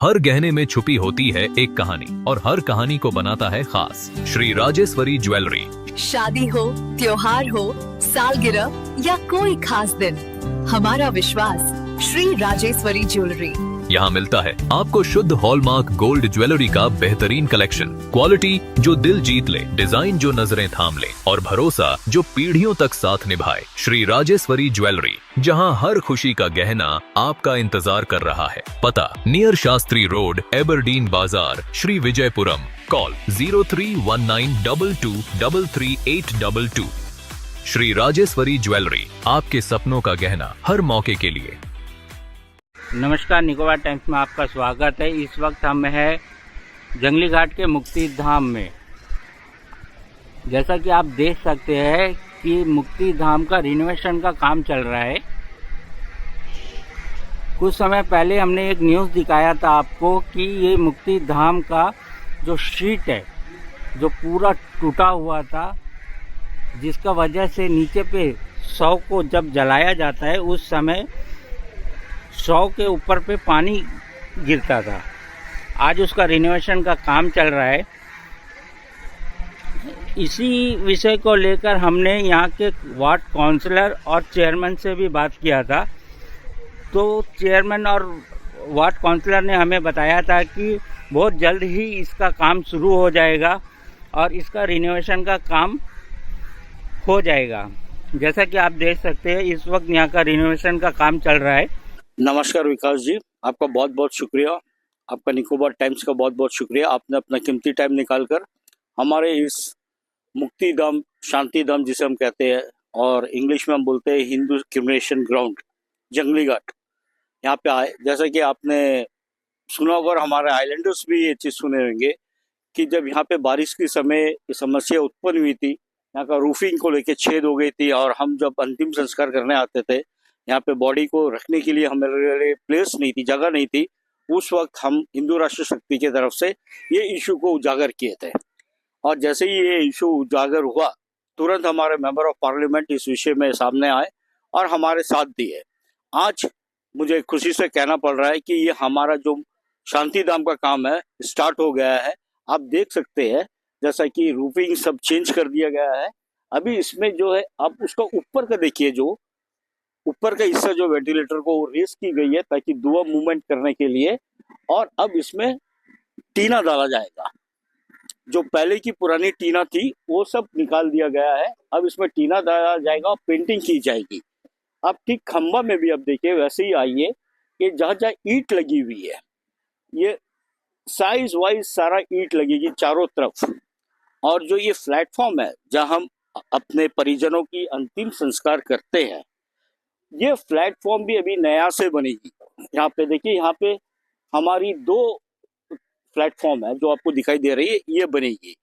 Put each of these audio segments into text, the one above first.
हर गहने में छुपी होती है एक कहानी और हर कहानी को बनाता है खास। श्री राजेश्वरी ज्वेलरी। शादी हो, त्योहार हो, सालगिरह या कोई खास दिन, हमारा विश्वास श्री राजेश्वरी ज्वेलरी। यहाँ मिलता है आपको शुद्ध हॉलमार्क गोल्ड ज्वेलरी का बेहतरीन कलेक्शन, क्वालिटी जो दिल जीत ले, डिजाइन जो नजरें थाम ले और भरोसा जो पीढ़ियों तक साथ निभाए। श्री राजेश्वरी ज्वेलरी, जहाँ हर खुशी का गहना आपका इंतजार कर रहा है। पता नियर शास्त्री रोड, एबरडीन बाजार, श्री विजयपुरम। कॉल 031922333822। श्री राजेश्वरी ज्वेलरी, आपके सपनों का गहना हर मौके के लिए। नमस्कार, निकोबार टाइम्स में आपका स्वागत है। इस वक्त हम हैं जंगली घाट के मुक्ति धाम में। जैसा कि आप देख सकते हैं कि मुक्ति धाम का रिनोवेशन का काम चल रहा है। कुछ समय पहले हमने एक न्यूज़ दिखाया था आपको कि ये मुक्ति धाम का जो शीट है जो पूरा टूटा हुआ था, जिसका वजह से नीचे पे शव को जब जलाया जाता है उस समय शव के ऊपर पे पानी गिरता था। आज उसका रिनोवेशन का काम चल रहा है। इसी विषय को लेकर हमने यहाँ के वार्ड काउंसलर और चेयरमैन से भी बात किया था। तो चेयरमैन और वार्ड काउंसलर ने हमें बताया था कि बहुत जल्द ही इसका काम शुरू हो जाएगा और इसका रिनोवेशन का काम हो जाएगा। जैसा कि आप देख सकते हैं इस वक्त यहाँ का रिनोवेशन का काम चल रहा है। नमस्कार विकास जी, आपका बहुत बहुत शुक्रिया। आपका निकोबार टाइम्स का बहुत बहुत शुक्रिया। आपने अपना कीमती टाइम निकालकर हमारे इस मुक्ति धाम, शांति धाम जिसे हम कहते हैं और इंग्लिश में हम बोलते हैं हिंदू क्रिमिनेशन ग्राउंड, जंगली घाट, यहाँ पे आए। जैसा कि आपने सुना होगा और हमारे आइलैंडर्स भी ये चीज़ सुने होंगे कि जब यहाँ पे बारिश के समय ये समस्या उत्पन्न हुई थी, यहाँ का रूफिंग को लेके छेद हो गई थी और हम जब अंतिम संस्कार करने आते थे, यहाँ पे बॉडी को रखने के लिए हमारे लिए प्लेस नहीं थी, जगह नहीं थी। उस वक्त हम हिंदू राष्ट्र शक्ति की तरफ से ये इशू को उजागर किए थे और जैसे ही ये इशू उजागर हुआ, तुरंत हमारे मेंबर ऑफ पार्लियामेंट इस विषय में सामने आए और हमारे साथ दिए। आज मुझे खुशी से कहना पड़ रहा है कि ये हमारा जो शांति धाम का काम है स्टार्ट हो गया है। आप देख सकते हैं जैसा कि रूफिंग सब चेंज कर दिया गया है। अभी इसमें जो है आप उसका ऊपर का देखिए, जो ऊपर का हिस्सा जो वेंटिलेटर को रेस की गई है ताकि धुआं मूवमेंट करने के लिए, और अब इसमें टीना डाला जाएगा। जो पहले की पुरानी टीना थी वो सब निकाल दिया गया है। अब इसमें टीना डाला जाएगा और पेंटिंग की जाएगी। अब ठीक खंबा में भी अब देखिए वैसे ही आइए कि जहाँ जहाँ ईंट लगी हुई है, ये साइज वाइज सारा ईंट लगेगी चारों तरफ। और जो ये प्लेटफॉर्म है जहाँ हम अपने परिजनों की अंतिम संस्कार करते हैं, ये प्लेटफॉर्म भी अभी नया से बनेगी। यहाँ पे देखिए, यहाँ पे हमारी 2 प्लेटफॉर्म है जो आपको दिखाई दे रही है, ये बनेगी।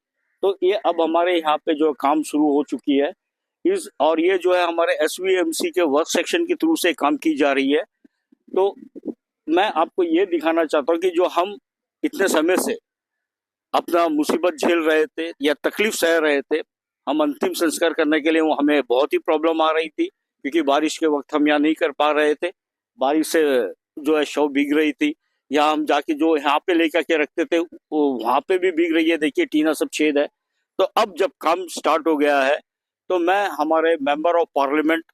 तो ये अब हमारे यहाँ पे जो काम शुरू हो चुकी है और ये जो है हमारे SVMC के वर्क सेक्शन के थ्रू से काम की जा रही है। तो मैं आपको ये दिखाना चाहता हूँ कि जो हम इतने समय से अपना मुसीबत झेल रहे थे या तकलीफ सह रहे थे, हम अंतिम संस्कार करने के लिए वो हमें बहुत ही प्रॉब्लम आ रही थी क्योंकि बारिश के वक्त हम यहाँ नहीं कर पा रहे थे। बारिश से जो है शव भीग रही थी। यहाँ हम जाके जो यहाँ पे लेकर के रखते थे वो वहाँ पे भी भीग रही है। देखिए टीना सब छेद है। तो अब जब काम स्टार्ट हो गया है तो मैं हमारे मेंबर ऑफ पार्लियामेंट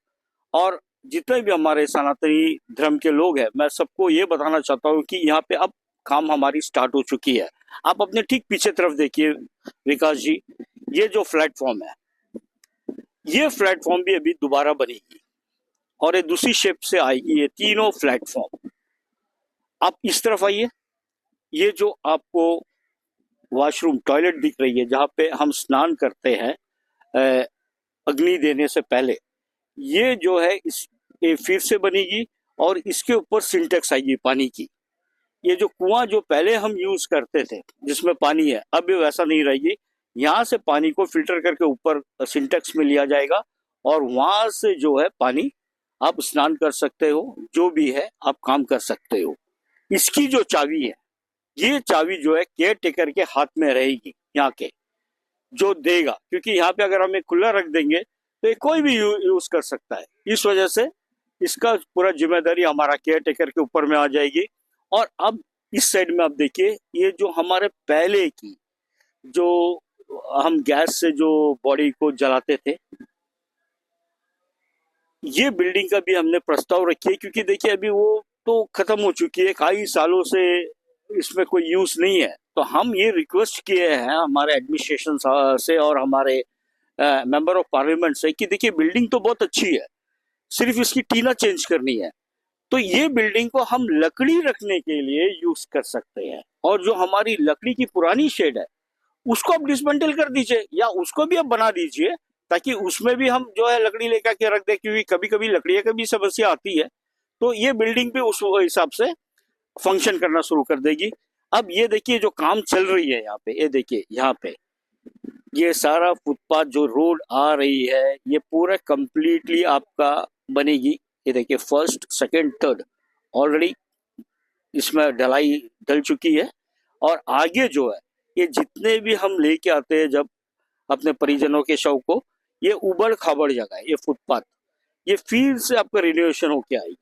और जितने भी हमारे सनातनी धर्म के लोग हैं, मैं सबको ये बताना चाहता हूँ कि यहाँ पे अब काम हमारी स्टार्ट हो चुकी है। आप अपने ठीक पीछे तरफ देखिए विकास जी, ये जो प्लेटफॉर्म है, ये प्लेटफॉर्म भी अभी दोबारा बनेगी और ये दूसरी शेप से आएगी। ये तीनों प्लेटफॉर्म, आप इस तरफ आइए। ये जो आपको वॉशरूम, टॉयलेट दिख रही है जहाँ पे हम स्नान करते हैं अग्नि देने से पहले, ये जो है ये फिर से बनेगी और इसके ऊपर सिंटेक्स आएगी पानी की। ये जो कुआं जो पहले हम यूज करते थे जिसमें पानी है, अब ये वैसा नहीं रहेगी। यहाँ से पानी को फिल्टर करके ऊपर सिंटेक्स में लिया जाएगा और वहां से जो है पानी आप स्नान कर सकते हो, जो भी है आप काम कर सकते हो। इसकी जो चाबी है, ये चाबी जो है केयर टेकर के हाथ में रहेगी, यहाँ के जो देगा, क्योंकि यहाँ पे अगर हम खुला रख देंगे तो ये कोई भी यूज कर सकता है। इस वजह से इसका पूरा जिम्मेदारी हमारा केयर टेकर के ऊपर में आ जाएगी। और अब इस साइड में आप देखिए, ये जो हमारे पहले की जो हम गैस से जो बॉडी को जलाते थे, ये बिल्डिंग का भी हमने प्रस्ताव रखी है, क्योंकि देखिए अभी वो तो खत्म हो चुकी है, कई सालों से इसमें कोई यूज नहीं है। तो हम ये रिक्वेस्ट किए हैं हमारे एडमिनिस्ट्रेशन से और हमारे मेंबर ऑफ पार्लियामेंट से कि देखिए बिल्डिंग तो बहुत अच्छी है, सिर्फ इसकी टीना चेंज करनी है। तो ये बिल्डिंग को हम लकड़ी रखने के लिए यूज कर सकते हैं, और जो हमारी लकड़ी की पुरानी शेड है उसको आप डिसमेंटल कर दीजिए, या उसको भी आप बना दीजिए, ताकि उसमें भी हम जो है लकड़ी लेकर के रख दे, क्योंकि कभी कभी लकड़ी की भी समस्या आती है। तो ये बिल्डिंग भी उस हिसाब से फंक्शन करना शुरू कर देगी। अब ये देखिए जो काम चल रही है यहाँ पे, ये देखिए यहाँ पे ये सारा फुटपाथ जो रोड आ रही है, ये पूरा कंप्लीटली आपका बनेगी। ये देखिए फर्स्ट सेकंड थर्ड ऑलरेडी इसमें ढलाई डल चुकी है, और आगे जो है ये जितने भी हम लेके आते हैं जब अपने परिजनों के शव को, ये उबड़ खाबड़ जगह है, ये फुटपाथ ये फिर से आपका रिनोवेशन होके आएगी।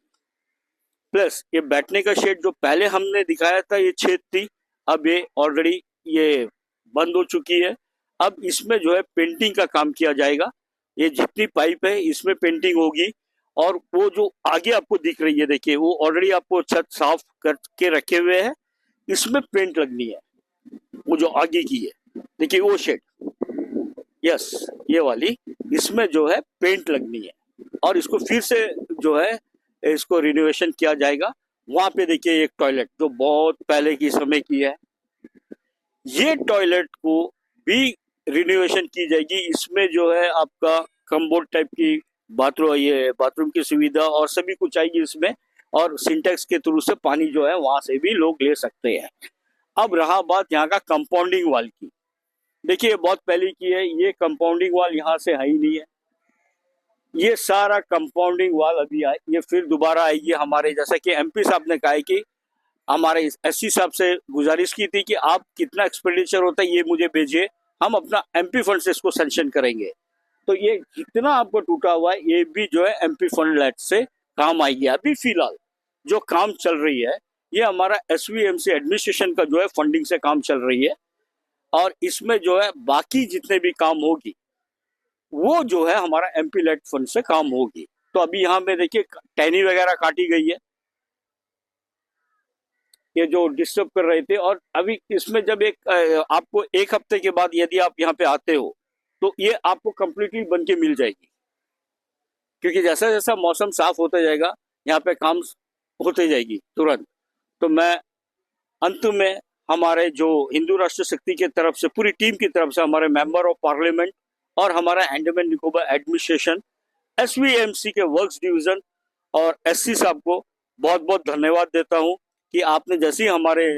प्लस ये बैठने का शेड जो पहले हमने दिखाया था, ये छेद थी, अब ये ऑलरेडी ये बंद हो चुकी है। अब इसमें जो है पेंटिंग का काम किया जाएगा, ये जितनी पाइप है इसमें पेंटिंग होगी, और वो जो आगे आपको दिख रही है देखिए, वो ऑलरेडी आपको छत साफ करके रखे हुए हैं, इसमें पेंट लगनी है। वो जो आगे की है देखिए वो शेड, यस ये वाली, इसमें जो है पेंट लगनी है, और इसको फिर से जो है इसको रिनोवेशन किया जाएगा। वहां पे देखिए एक टॉयलेट जो बहुत पहले की समय की है, ये टॉयलेट को भी रिनोवेशन की जाएगी। इसमें जो है आपका कम्बोर्ड टाइप की बाथरूम, ये बाथरूम की सुविधा और सभी कुछ आएगी इसमें, और सिंटेक्स के थ्रू से पानी जो है वहां से भी लोग ले सकते हैं। अब रहा बात यहाँ का कंपाउंडिंग वाल की, देखिए बहुत पहले की है, ये कंपाउंडिंग वाल यहाँ से है ही नहीं है। ये सारा कंपाउंडिंग वाल अभी आए, ये फिर दोबारा आएगी हमारे, जैसा कि एमपी साहब ने कहा है कि हमारे एससी साहब से गुजारिश की थी कि आप कितना एक्सपेंडिचर होता है ये मुझे भेजिए, हम अपना एमपी फंड से इसको सैंक्शन करेंगे। तो ये जितना आपको टूटा हुआ है ये भी जो है एमपी फंड लेट से काम आएगी। अभी फिलहाल जो काम चल रही है ये हमारा एसवीएमसी एडमिनिस्ट्रेशन का जो है फंडिंग से काम चल रही है, और इसमें जो है बाकी जितने भी काम होगी वो जो है हमारा एमपी लेट फंड से काम होगी। तो अभी यहाँ पे देखिए टहनी वगैरह काटी गई है, ये जो डिस्टर्ब कर रहे थे। और अभी इसमें जब आपको एक हफ्ते के बाद यदि आप यहाँ पे आते हो तो ये आपको कंप्लीटली बन के मिल जाएगी, क्योंकि जैसा जैसा मौसम साफ होता जाएगा यहाँ पे काम होते जाएगी तुरंत। तो मैं अंत में हमारे जो हिंदू राष्ट्र शक्ति की तरफ से, पूरी टीम की तरफ से, हमारे मेंबर ऑफ पार्लियामेंट और हमारा अंडमान निकोबार एडमिनिस्ट्रेशन, एसवीएमसी के वर्क्स डिवीजन और एससी साहब को बहुत बहुत धन्यवाद देता हूं कि आपने जैसे ही हमारे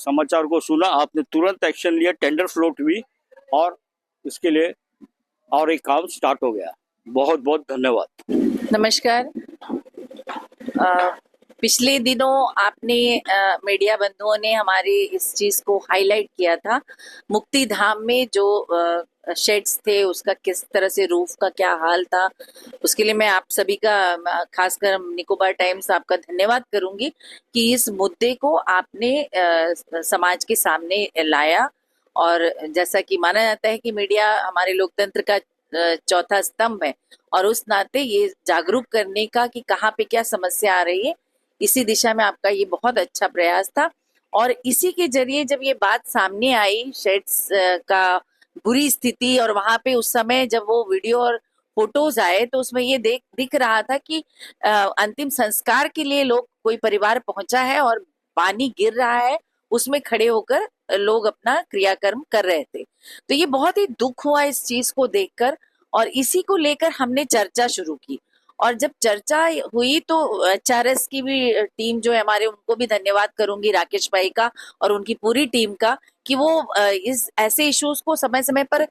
समाचार को सुना, आपने तुरंत एक्शन लिया, टेंडर फ्लोट हुई, और इसके लिए और एक काम स्टार्ट हो गया। बहुत बहुत धन्यवाद। नमस्कार। पिछले दिनों आपने मीडिया बंधुओं ने हमारे इस चीज को हाईलाइट किया था, मुक्ति धाम में जो शेड्स थे उसका किस तरह से, रूफ का क्या हाल था। उसके लिए मैं आप सभी का, खासकर निकोबार टाइम्स आपका धन्यवाद करूंगी कि इस मुद्दे को आपने समाज के सामने लाया। और जैसा कि माना जाता है कि मीडिया हमारे लोकतंत्र का चौथा स्तंभ है, और उस नाते ये जागरूक करने का कि कहाँ पे क्या समस्या आ रही है, इसी दिशा में आपका ये बहुत अच्छा प्रयास था। और इसी के जरिए जब ये बात सामने आई शेड्स का बुरी स्थिति, और वहां पे उस समय जब वो वीडियो और फोटोज आए तो उसमें ये दिख रहा था कि अंतिम संस्कार के लिए लोग, कोई परिवार पहुंचा है और पानी गिर रहा है, उसमें खड़े होकर लोग अपना क्रियाकर्म कर रहे थे। तो ये बहुत ही दुख हुआ इस चीज को देखकर, और इसी को लेकर हमने चर्चा शुरू की। और जब चर्चा हुई तो एचआरएस की भी टीम जो है हमारे, उनको भी धन्यवाद करूंगी, राकेश भाई का और उनकी पूरी टीम का, कि वो इस ऐसे इश्यूज को समय समय पर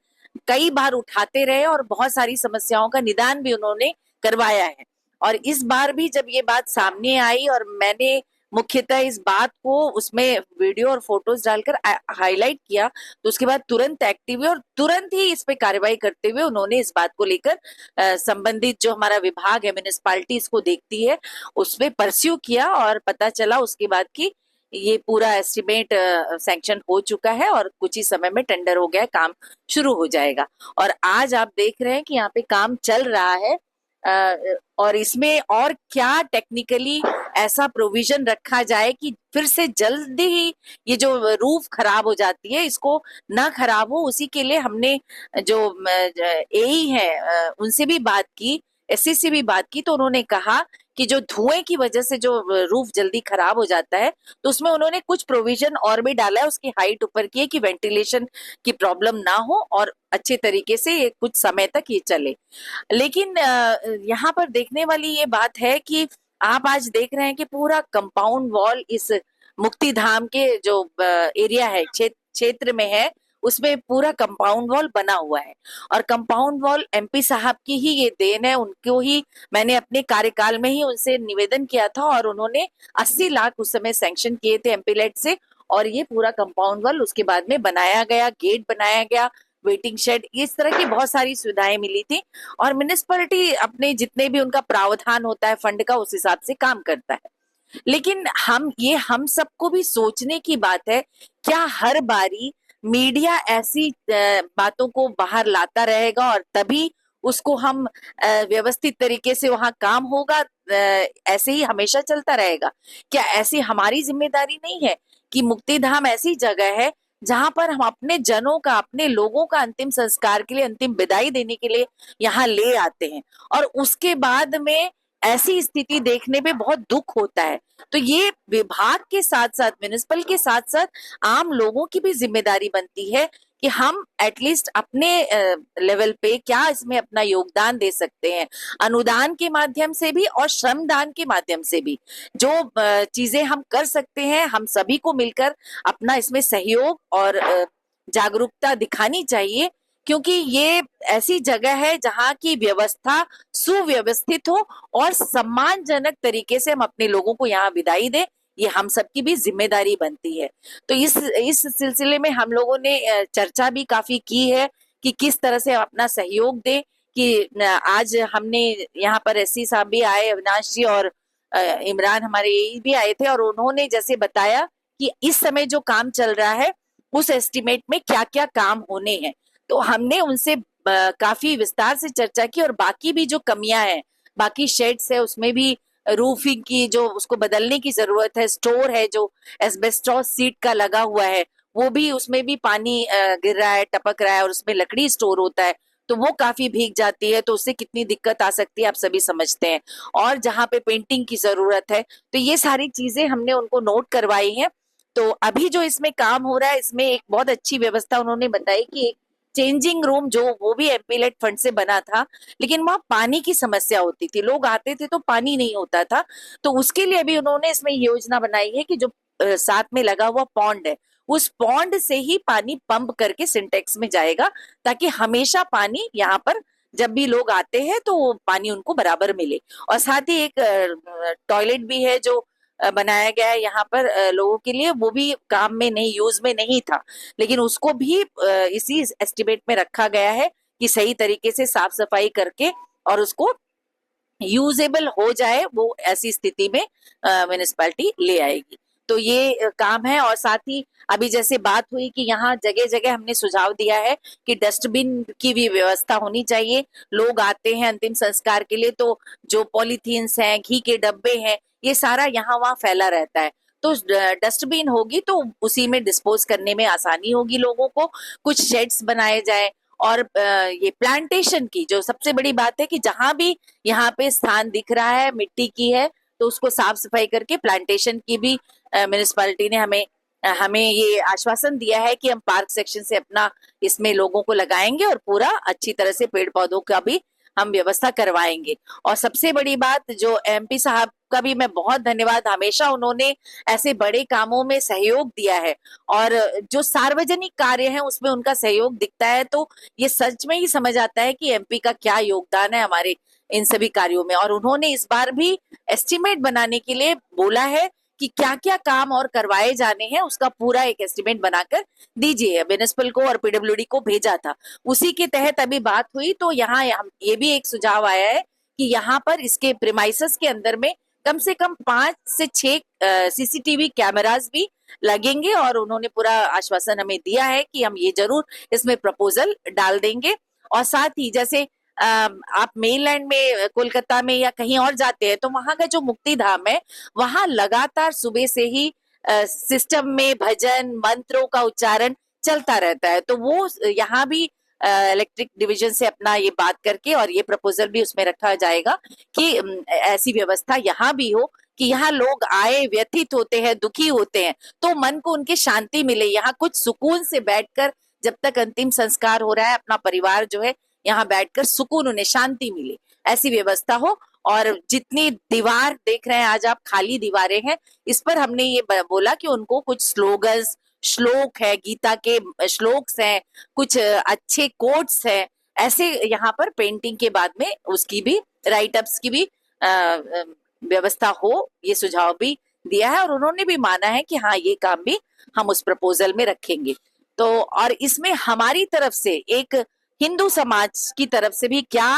कई बार उठाते रहे और बहुत सारी समस्याओं का निदान भी उन्होंने करवाया है। और इस बार भी जब ये बात सामने आई और मैंने मुख्यतः इस बात को उसमें वीडियो और फोटोज डालकर हाईलाइट किया, तो उसके बाद तुरंत एक्टिव हुए और तुरंत ही इस पे कार्रवाई करते हुए उन्होंने इस बात को लेकर संबंधित जो हमारा विभाग है, म्युनिसिपैलिटी इसको देखती है, उस पे परस्यू किया, और पता चला उसके बाद कि ये पूरा एस्टिमेट सैंक्शन हो चुका है और कुछ ही समय में टेंडर हो गया है, काम शुरू हो जाएगा। और आज आप देख रहे हैं कि यहाँ पे काम चल रहा है और इसमें और क्या टेक्निकली ऐसा प्रोविजन रखा जाए कि फिर से जल्दी ही ये जो रूफ खराब हो जाती है इसको ना खराब हो, उसी के लिए हमने जो एई है उनसे भी बात की, एससी से भी बात की, तो उन्होंने कहा कि जो धुएं की वजह से जो रूफ जल्दी खराब हो जाता है तो उसमें उन्होंने कुछ प्रोविजन और भी डाला है, उसकी हाइट ऊपर की है कि वेंटिलेशन की प्रॉब्लम ना हो और अच्छे तरीके से ये कुछ समय तक ये चले। लेकिन यहाँ पर देखने वाली ये बात है कि आप आज देख रहे हैं कि पूरा कंपाउंड वॉल इस मुक्ति धाम के जो एरिया है, क्षेत्र में है, उसमें पूरा कंपाउंड वॉल बना हुआ है। और कंपाउंड वॉल एमपी साहब की ही ये देन है, उनको ही मैंने अपने कार्यकाल में ही उनसे निवेदन किया था और उन्होंने 80 लाख उस समय सैंक्शन किए थे एमपीलेट से और ये पूरा कंपाउंड वॉल उसके बाद में बनाया गया, गेट बनाया गया, वेटिंग शेड, इस तरह की बहुत सारी सुविधाएं मिली थी। और म्युनिसिपैलिटी अपने जितने भी उनका प्रावधान होता है फंड का उस हिसाब से काम करता है। लेकिन हम सबको भी सोचने की बात है, क्या हर बारी मीडिया ऐसी बातों को बाहर लाता रहेगा और तभी उसको हम व्यवस्थित तरीके से वहां काम होगा, ऐसे ही हमेशा चलता रहेगा? क्या ऐसी हमारी जिम्मेदारी नहीं है कि मुक्ति धाम ऐसी जगह है जहां पर हम अपने जनों का, अपने लोगों का अंतिम संस्कार के लिए, अंतिम विदाई देने के लिए यहाँ ले आते हैं और उसके बाद में ऐसी स्थिति देखने पे बहुत दुख होता है। तो ये विभाग के साथ साथ, म्युनिसिपल के साथ साथ आम लोगों की भी जिम्मेदारी बनती है कि हम एटलीस्ट अपने लेवल पे क्या इसमें अपना योगदान दे सकते हैं, अनुदान के माध्यम से भी और श्रमदान के माध्यम से भी। जो चीजें हम कर सकते हैं, हम सभी को मिलकर अपना इसमें सहयोग और जागरूकता दिखानी चाहिए, क्योंकि ये ऐसी जगह है जहाँ की व्यवस्था सुव्यवस्थित हो और सम्मानजनक तरीके से हम अपने लोगों को यहाँ विदाई दें, ये हम सबकी भी जिम्मेदारी बनती है। तो इस सिलसिले में हम लोगों ने चर्चा भी काफी की है कि किस तरह से अपना सहयोग दें। कि आज हमने यहाँ पर एससी साहब भी आए, अविनाश जी और इमरान हमारे यही भी आए थे और उन्होंने जैसे बताया कि इस समय जो काम चल रहा है उस एस्टिमेट में क्या क्या काम होने हैं, तो हमने उनसे काफी विस्तार से चर्चा की और बाकी भी जो कमियां हैं, बाकी शेड्स है उसमें भी रूफिंग की जो उसको बदलने की जरूरत है, स्टोर है जो एस्बेस्टॉस सीट का लगा हुआ है वो भी, उसमें भी पानी गिर रहा है, टपक रहा है और उसमें लकड़ी स्टोर होता है तो वो काफी भीग जाती है, तो उससे कितनी दिक्कत आ सकती है आप सभी समझते हैं। और जहाँ पे पेंटिंग की जरूरत है, तो ये सारी चीजें हमने उनको नोट करवाई हैं। तो अभी जो इसमें काम हो रहा है इसमें एक बहुत अच्छी व्यवस्था उन्होंने बताई कि एक चेंजिंग रूम जो वो भी एमपीलेट फंड से बना था, लेकिन वहां पानी की समस्या होती थी, लोग आते थे तो पानी नहीं होता था, तो उसके लिए भी उन्होंने इसमें योजना बनाई है कि जो साथ में लगा हुआ पॉन्ड है उस पॉन्ड से ही पानी पंप करके सिंटेक्स में जाएगा, ताकि हमेशा पानी यहाँ पर जब भी लोग आते हैं तो वो पानी उनको बराबर मिले। और साथ ही एक टॉयलेट भी है जो बनाया गया है यहाँ पर लोगों के लिए, वो भी काम में नहीं, यूज में नहीं था, लेकिन उसको भी इसी एस्टिमेट में रखा गया है कि सही तरीके से साफ सफाई करके और उसको यूजेबल हो जाए, वो ऐसी स्थिति में म्युनिसिपैलिटी ले आएगी। तो ये काम है। और साथ ही अभी जैसे बात हुई कि यहाँ जगह जगह हमने सुझाव दिया है कि डस्टबिन की भी व्यवस्था होनी चाहिए। लोग आते हैं अंतिम संस्कार के लिए तो जो पॉलीथीन्स हैं, घी के डब्बे हैं, ये सारा यहाँ वहाँ फैला रहता है, तो डस्टबिन होगी तो उसी में डिस्पोज करने में आसानी होगी लोगों को। कुछ शेड्स बनाए जाए और ये प्लांटेशन की जो सबसे बड़ी बात है कि जहां भी यहाँ पे स्थान दिख रहा है मिट्टी की है तो उसको साफ सफाई करके प्लांटेशन की भी म्युनिसिपैलिटी ने हमें ये आश्वासन दिया है कि हम पार्क सेक्शन से अपना इसमें लोगों को लगाएंगे और पूरा अच्छी तरह से पेड़ पौधों का भी हम व्यवस्था करवाएंगे। और सबसे बड़ी बात, जो एमपी साहब का भी मैं बहुत धन्यवाद, हमेशा उन्होंने ऐसे बड़े कामों में सहयोग दिया है और जो सार्वजनिक कार्य है उसमें उनका सहयोग दिखता है, तो ये सच में ही समझ आता है कि एमपी का क्या योगदान है हमारे इन सभी कार्यों में। और उन्होंने इस बार भी एस्टिमेट बनाने के लिए बोला है कि क्या क्या काम और करवाए जाने हैं, उसका पूरा एक एस्टिमेट बनाकर दीजिए। म्युनिसिपल को और पीडब्ल्यूडी को भेजा था, उसी के तहत अभी बात हुई। तो यहाँ ये भी एक सुझाव आया है कि यहाँ पर इसके प्रीमाइसेस के अंदर में कम से कम 5 से 6 सीसीटीवी कैमरास भी लगेंगे, और उन्होंने पूरा आश्वासन हमें दिया है कि हम ये जरूर इसमें प्रपोजल डाल देंगे। और साथ ही जैसे आप मेनलैंड में कोलकाता में या कहीं और जाते हैं तो वहां का जो मुक्ति धाम है, वहां लगातार सुबह से ही सिस्टम में भजन मंत्रों का उच्चारण चलता रहता है। तो वो यहाँ भी इलेक्ट्रिक डिवीजन से अपना ये बात करके, और ये प्रपोजल भी उसमें रखा जाएगा कि ऐसी व्यवस्था यहाँ भी हो कि यहाँ लोग आए, व्यथित होते हैं, दुखी होते हैं, तो मन को उनके शांति मिले, यहाँ कुछ सुकून से बैठकर जब तक अंतिम संस्कार हो रहा है, अपना परिवार जो है यहाँ बैठकर सुकून, उन्हें शांति मिले, ऐसी व्यवस्था हो। और जितनी दीवार देख रहे हैं आज आप, खाली दीवारें हैं, इस पर हमने ये बोला कि उनको कुछ स्लोगन्स, श्लोक है, गीता के श्लोक्स हैं, कुछ अच्छे कोट्स हैं, ऐसे यहाँ पर पेंटिंग के बाद में उसकी भी राइटअप्स की भी व्यवस्था हो, ये सुझाव भी दिया है। और उन्होंने भी माना है कि हाँ, ये काम भी हम उस प्रपोजल में रखेंगे। तो और इसमें हमारी तरफ से, एक हिंदू समाज की तरफ से भी क्या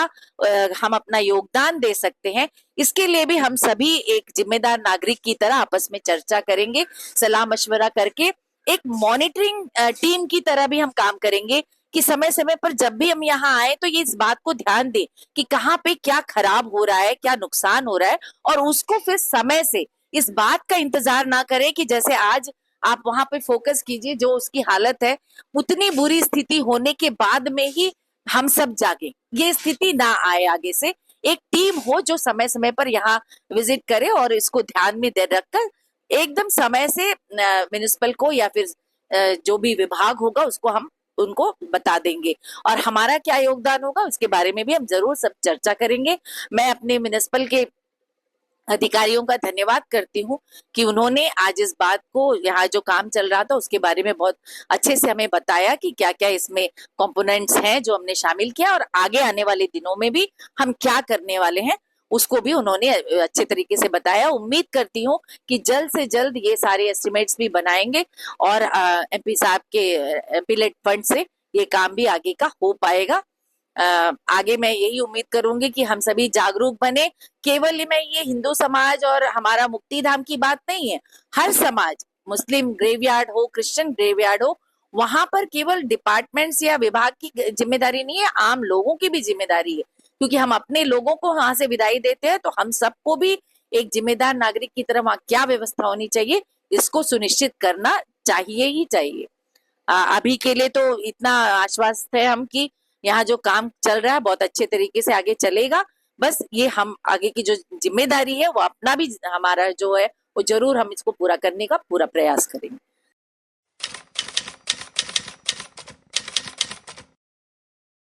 हम अपना योगदान दे सकते हैं, इसके लिए भी हम सभी एक जिम्मेदार नागरिक की तरह आपस में चर्चा करेंगे, सलाह मशवरा करके एक मॉनिटरिंग टीम की तरह भी हम काम करेंगे कि समय समय पर जब भी हम यहाँ आए तो ये इस बात को ध्यान दें कि कहाँ पे क्या खराब हो रहा है, क्या नुकसान हो रहा है, और उसको फिर समय से, इस बात का इंतजार ना करें कि जैसे आज आप वहां पे फोकस कीजिए, जो उसकी हालत है उतनी बुरी स्थिति होने के बाद में ही हम सब जागे, ये स्थिति ना आए आगे से। एक टीम हो जो समय समय पर यहाँ विजिट करे और इसको ध्यान में दे रखकर एकदम समय से म्युनिसिपल को या फिर जो भी विभाग होगा उसको हम उनको बता देंगे, और हमारा क्या योगदान होगा उसके बारे में भी हम जरूर सब चर्चा करेंगे। मैं अपने म्युनिसिपल के अधिकारियों का धन्यवाद करती हूँ कि उन्होंने आज इस बात को, यहाँ जो काम चल रहा था उसके बारे में बहुत अच्छे से हमें बताया कि क्या क्या इसमें कंपोनेंट्स हैं जो हमने शामिल किया, और आगे आने वाले दिनों में भी हम क्या करने वाले हैं उसको भी उन्होंने अच्छे तरीके से बताया। उम्मीद करती हूँ कि जल्द से जल्द ये सारे एस्टिमेट्स भी बनाएंगे और एमपी साहब के एमपीलेट फंड से ये काम भी आगे का हो पाएगा। आगे मैं यही उम्मीद करूंगी कि हम सभी जागरूक बने। केवल मैं ये हिंदू समाज और हमारा मुक्ति धाम की बात नहीं है, हर समाज, मुस्लिम ग्रेवयार्ड हो, क्रिश्चियन ग्रेवयार्ड हो, वहां पर केवल डिपार्टमेंट्स या विभाग की जिम्मेदारी नहीं है, आम लोगों की भी जिम्मेदारी है, क्योंकि हम अपने लोगों को वहां से विदाई देते हैं, तो हम सबको भी एक जिम्मेदार नागरिक की तरह वहां क्या व्यवस्था होनी चाहिए इसको सुनिश्चित करना चाहिए ही चाहिए। अभी के लिए तो इतना आश्वस्त है हम कि यहाँ जो काम चल रहा है बहुत अच्छे तरीके से आगे चलेगा। बस ये हम आगे की जो जिम्मेदारी है वो अपना भी, हमारा जो है वो जरूर हम इसको पूरा करने का पूरा प्रयास करेंगे।